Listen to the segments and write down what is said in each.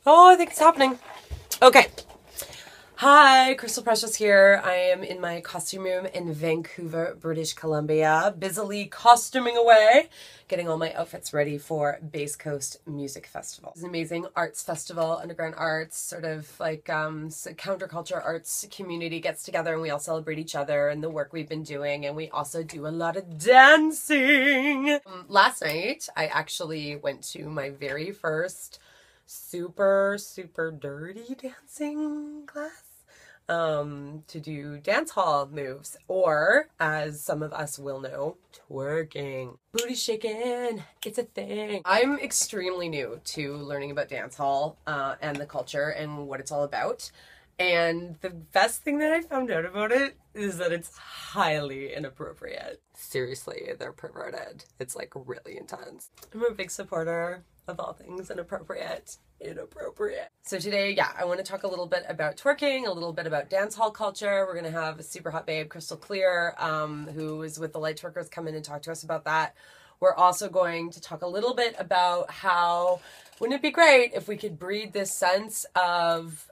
Oh, I think it's happening. Okay. Hi, Crystal Precious here. I am in my costume room in Vancouver, British Columbia, busily costuming away, getting all my outfits ready for Basscoast Music Festival. It's an amazing arts festival, underground arts, sort of like counterculture arts community gets together, and we all celebrate each other and the work we've been doing, and we also do a lot of dancing. Last night, I actually went to my very first super dirty dancing class to do dancehall moves, or as some of us will know, twerking. Booty shaking, it's a thing. I'm extremely new to learning about dancehall and the culture and what it's all about. And the best thing that I found out about it is that it's highly inappropriate. Seriously, they're perverted. It's like really intense. I'm a big supporter of all things inappropriate. So today, I want to talk a little bit about twerking, a little bit about dancehall culture. We're going to have a super hot babe, Crystal Clear, who is with the Light Twerkerz, come in and talk to us about that. We're also going to talk a little bit about how, wouldn't it be great if we could breed this sense of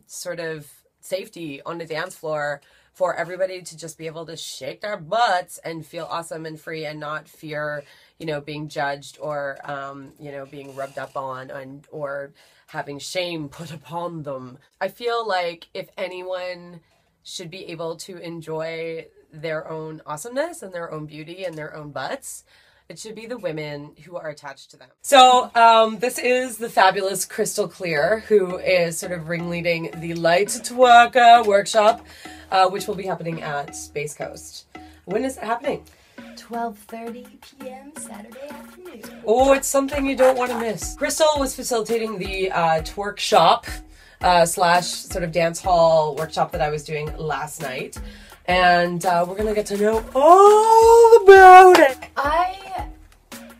sort of safety on the dance floor for everybody to just be able to shake their butts and feel awesome and free and not fear, you know, being judged or, you know, being rubbed up on or having shame put upon them. I feel like if anyone should be able to enjoy their own awesomeness and their own beauty and their own butts, it should be the women who are attached to them. So this is the fabulous Crystal Clear, who is sort of ringleading the Light Twerker workshop, which will be happening at Basscoast. When is it happening? 12:30 p.m. Saturday afternoon. Oh, it's something you don't want to miss. Crystal was facilitating the twerk shop slash sort of dance hall workshop that I was doing last night. And we're going to get to know all about it. I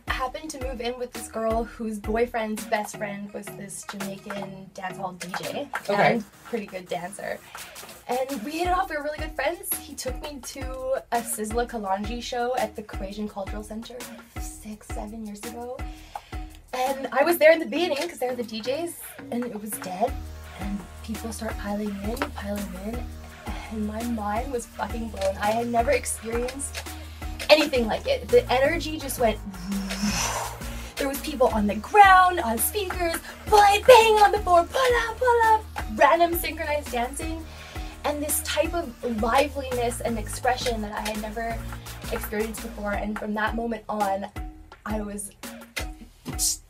happened to move in with this girl whose boyfriend's best friend was this Jamaican dancehall DJ. Okay. And pretty good dancer. And we hit it off. We were really good friends. He took me to a Sizzla Kalonji show at the Croatian Cultural Center 6-7 years ago. And I was there in the beginning because they were the DJs, and it was dead. And people start piling in. And my mind was fucking blown. I had never experienced anything like it. The energy just went. There was people on the ground, on speakers, banging on the floor, pull up, random synchronized dancing. And this type of liveliness and expression that I had never experienced before. And from that moment on, I was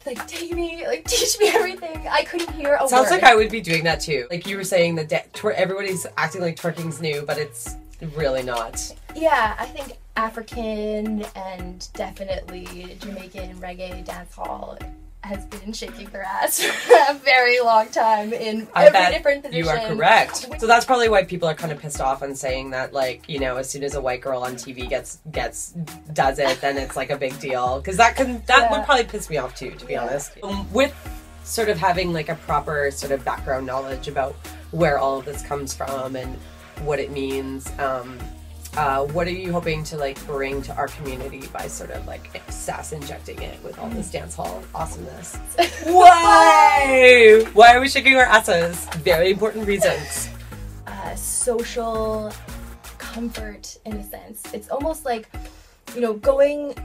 like, teach me everything. I couldn't hear a word. Sounds like I would be doing that too. Like you were saying that everybody's acting like twerking's new, but it's really not. Yeah, I think African and definitely Jamaican reggae dancehall has been shaking their ass for a very long time in every different position. You are correct. So that's probably why people are kind of pissed off on saying that, like, you know, as soon as a white girl on TV does it, then it's like a big deal. Because that would probably piss me off too, to be honest. With sort of having like a proper sort of background knowledge about where all of this comes from and what it means, what are you hoping to like bring to our community by sort of like sass injecting it with all this dance hall awesomeness? Why? Why are we shaking our asses? Very important reasons. Social comfort in a sense. It's almost like, you know,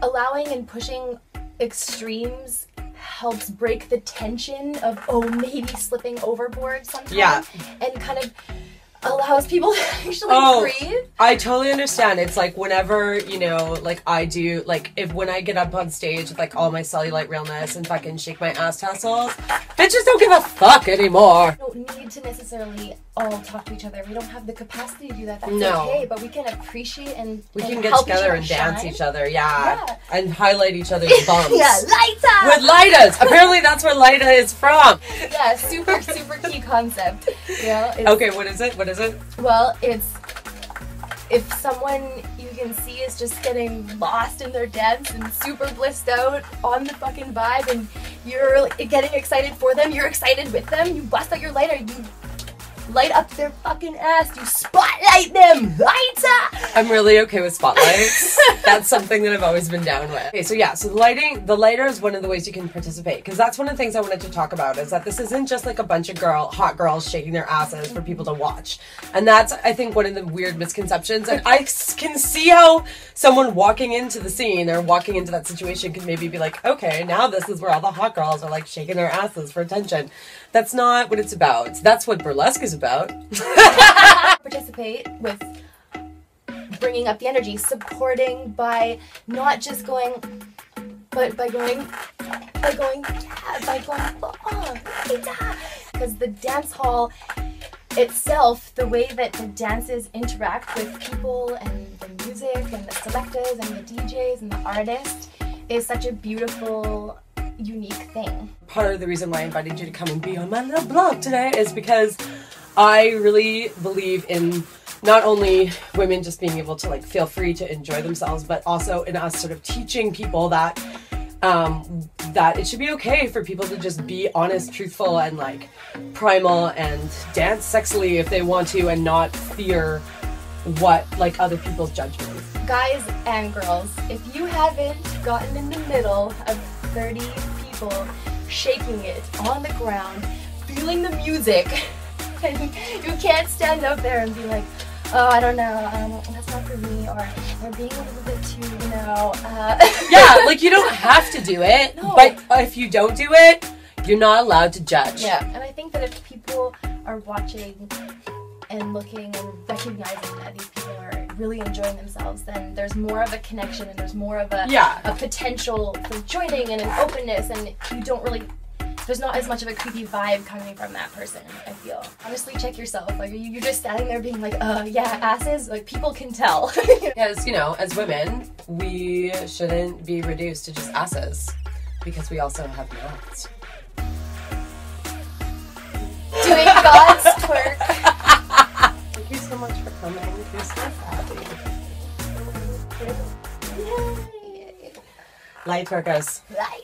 allowing and pushing extremes helps break the tension of, maybe slipping overboard sometimes. Yeah. And kind of allows people to actually breathe. I totally understand. It's like whenever, you know, like I do, like when I get up on stage with like all my cellulite realness and fucking shake my ass tassels, bitches don't give a fuck anymore. We don't need to necessarily all talk to each other. We don't have the capacity to do that. That's okay, but we can appreciate and we can get together and dance each other, and highlight each other's bums. Lighta! With Lightas! Apparently that's where Lighta is from. Yeah, super key concept. You know, okay, what is it? Well, it's if someone you can see is just getting lost in their dance and super blissed out on the fucking vibe, and you're getting excited for them, you're excited with them, you bust out your lighter, you light up their fucking ass. You spotlight them. Lighter. I'm really okay with spotlights. That's something that I've always been down with. Okay, so yeah, so the lighter is one of the ways you can participate, because that's one of the things I wanted to talk about, is that this isn't just like a bunch of hot girls shaking their asses for people to watch. And that's, I think, one of the weird misconceptions. And I can see how someone walking into the scene or walking into that situation could maybe be like, okay, now this is where all the hot girls are like shaking their asses for attention. That's not what it's about. That's what burlesque is about. Participate with bringing up the energy, supporting by not just going, but by going, because the dance hall itself, the way that the dances interact with people and the music and the selectors and the DJs and the artists is such a beautiful, unique thing. Part of the reason why I invited you to come and be on my little blog today is because I really believe in not only women just being able to like feel free to enjoy themselves, but also in us sort of teaching people that that it should be okay for people to just be honest, truthful, and like primal and dance sexily if they want to, and not fear what like other people's judgments. Guys and girls, if you haven't gotten in the middle of 30 people shaking it on the ground, feeling the music, and you can't stand up there and be like, oh, I don't know, that's not for me, or being a little bit too, you know. Yeah, like you don't have to do it, no. But if you don't do it, you're not allowed to judge. Yeah, and I think that if people are watching and looking and recognizing that these people are really enjoying themselves, then there's more of a connection and there's more of a potential for joining and an openness, and you don't really, there's not as much of a creepy vibe coming from that person, I feel. Honestly, check yourself. Like, you're just standing there being like, yeah, asses. Like, people can tell. Because, you know, as women, we shouldn't be reduced to just asses, because we also have mouths. Doing God's twerk. Thank you so much for coming. You're so happy. Light Twerkerz. Light.